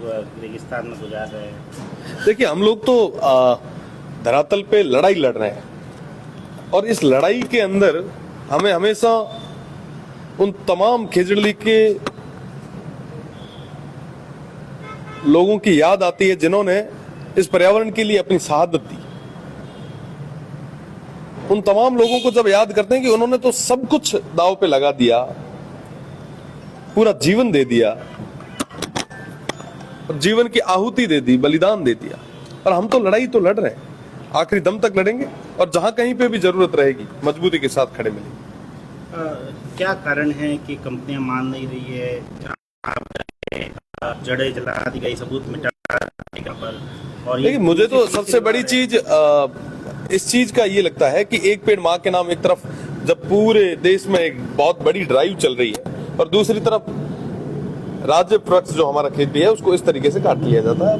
रेगिस्तान में गुजार रहे हैं। देखिए, हम लोग तो धरातल पे लड़ाई लड़ रहे हैं और इस लड़ाई के अंदर हमें हमेशा उन तमाम खेजड़ी के लोगों की याद आती है जिन्होंने इस पर्यावरण के लिए अपनी शहादत दी। उन तमाम लोगों को जब याद करते हैं कि उन्होंने तो सब कुछ दांव पे लगा दिया, पूरा जीवन दे दिया, जीवन की आहुति दे दी, बलिदान दे दिया, और हम तो लड़ाई तो लड़ रहे हैं, आखिरी दम तक लड़ेंगे और जहां कहीं पे भी जरूरत रहेगी मजबूती के साथ खड़े मिलेंगे। क्या कारण है कि कंपनियां मान नहीं रही है, जड़ें जला दी गई, सबूत मिटा पर? और देखिए, मुझे तो सबसे बड़ी चीज इस चीज का ये लगता है कि एक पेड़ माँ के नाम एक तरफ जब पूरे देश में एक बहुत बड़ी ड्राइव चल रही है और दूसरी तरफ राज्य वृक्ष जो हमारा खेती है उसको इस तरीके से काट लिया जाता है।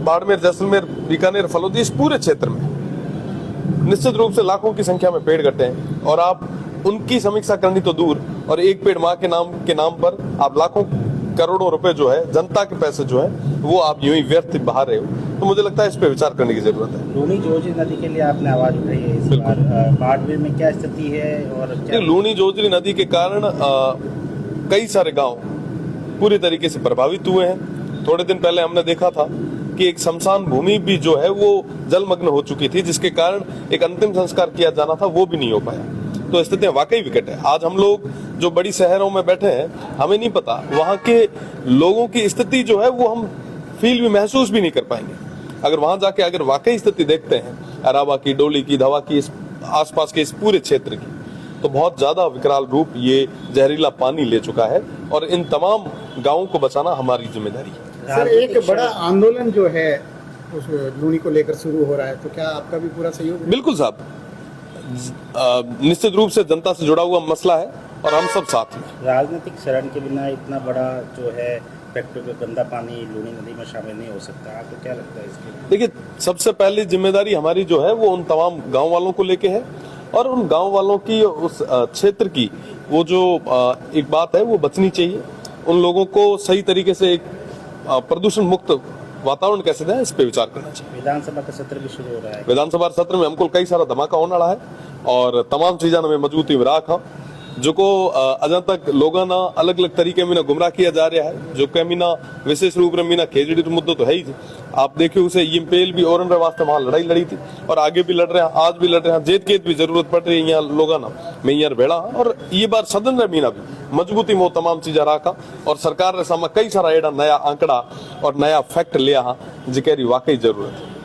बाड़मेर, जैसलमेर, बीकानेर, फलोदी, इस पूरे क्षेत्र में निश्चित रूप से लाखों की संख्या में पेड़ कटे हैं और आप उनकी समीक्षा करनी तो दूर, और एक पेड़ माँ के नाम पर आप लाखों करोड़ों रुपए जो है, जनता के पैसे जो है, वो आप यूं ही व्यर्थ बहा रहे हो। तो मुझे लगता है इस पे विचार करने की जरूरत है। लूनी जोजी नदी के लिए आपने आवाज उठाई है इस बार, बाड़मेर में क्या स्थिति है? और क्या लूनी जोजरी नदी के कारण कई सारे गांव पूरी तरीके से प्रभावित हुए हैं। थोड़े दिन पहले हमने देखा था कि एक शमशान भूमि भी जो है वो जलमग्न हो चुकी थी, जिसके कारण एक अंतिम संस्कार किया जाना था वो भी नहीं हो पाया। तो स्थितियां वाकई विकट है। आज हम लोग जो बड़ी शहरों में बैठे हैं, हमें नहीं पता वहां के लोगों की स्थिति जो है वो हम फील भी, महसूस भी नहीं कर पाएंगे। अगर वहां जाके अगर वाकई स्थिति देखते हैं अराबा की, डोली की, धवा की, इस आसपास के इस पूरे क्षेत्र की, तो बहुत ज्यादा विकराल रूप ये जहरीला पानी ले चुका है और इन तमाम गांवों को बचाना हमारी जिम्मेदारी है। सर, एक बड़ा आंदोलन जो है उस लूनी को लेकर शुरू हो रहा है, तो क्या आपका भी पूरा सहयोग है? बिल्कुल साहब, निश्चित रूप से जनता से जुड़ा हुआ मसला है और हम सब साथ हैं। राजनीतिक शरण के बिना इतना बड़ा जो है फैक्ट्री में गंदा पानी लूनी नदी में शामिल नहीं हो सकता। आपको क्या लगता है इसके? देखिए, सबसे पहली जिम्मेदारी हमारी जो है वो उन तमाम गांव वालों को लेके है और उन गांव वालों की, उस क्षेत्र की वो जो एक बात है वो बचनी चाहिए। उन लोगों को सही तरीके से एक प्रदूषण मुक्त वातावरण कैसे दें, इस पे विचार करना चाहिए। विधानसभा का सत्र भी शुरू हो रहा है। विधानसभा सत्र में हमको कई सारा धमाका होने वाला है और तमाम चीज़ों में मजबूती राखा जो को अजय तक लोगों ना अलग अलग तरीके में ना गुमराह किया जा रहा है, जो कमीना विशेष रूप में खेजड़ी मुद्दों तो है ही। आप देखिए उसे ये पेल भी और वास्ते वहां लड़ाई लड़ी थी और आगे भी लड़ रहे हैं, आज भी लड़ रहे हैं, जेत केत भी जरूरत पड़ रही है यहाँ लोगों ना मैं यार बेड़ा। और ये बार सदन में मीना भी मजबूती में तमाम चीजें रखा और सरकार ने सामने कई सारा एडा नया आंकड़ा और नया फैक्ट लिया जिकेरी वाकई जरूरत है।